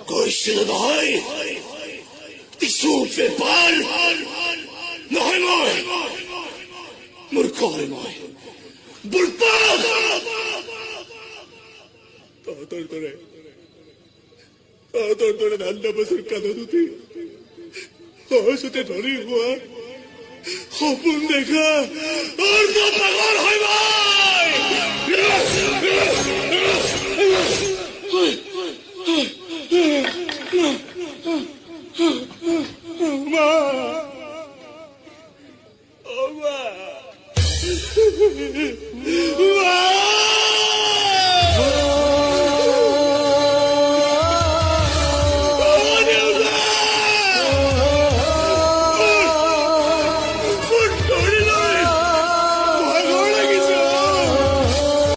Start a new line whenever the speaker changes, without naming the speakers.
Koisille নহয় দিছো বেপাৰ নহয় মই মূৰ্খ হয় মই বুৰ্বক তহঁতৰ দৰে নানা বছৰ কাণত উঠি সহজতে ধৰি হোৱা সপোন দেখা অৰ্ধ পাগল হয় মই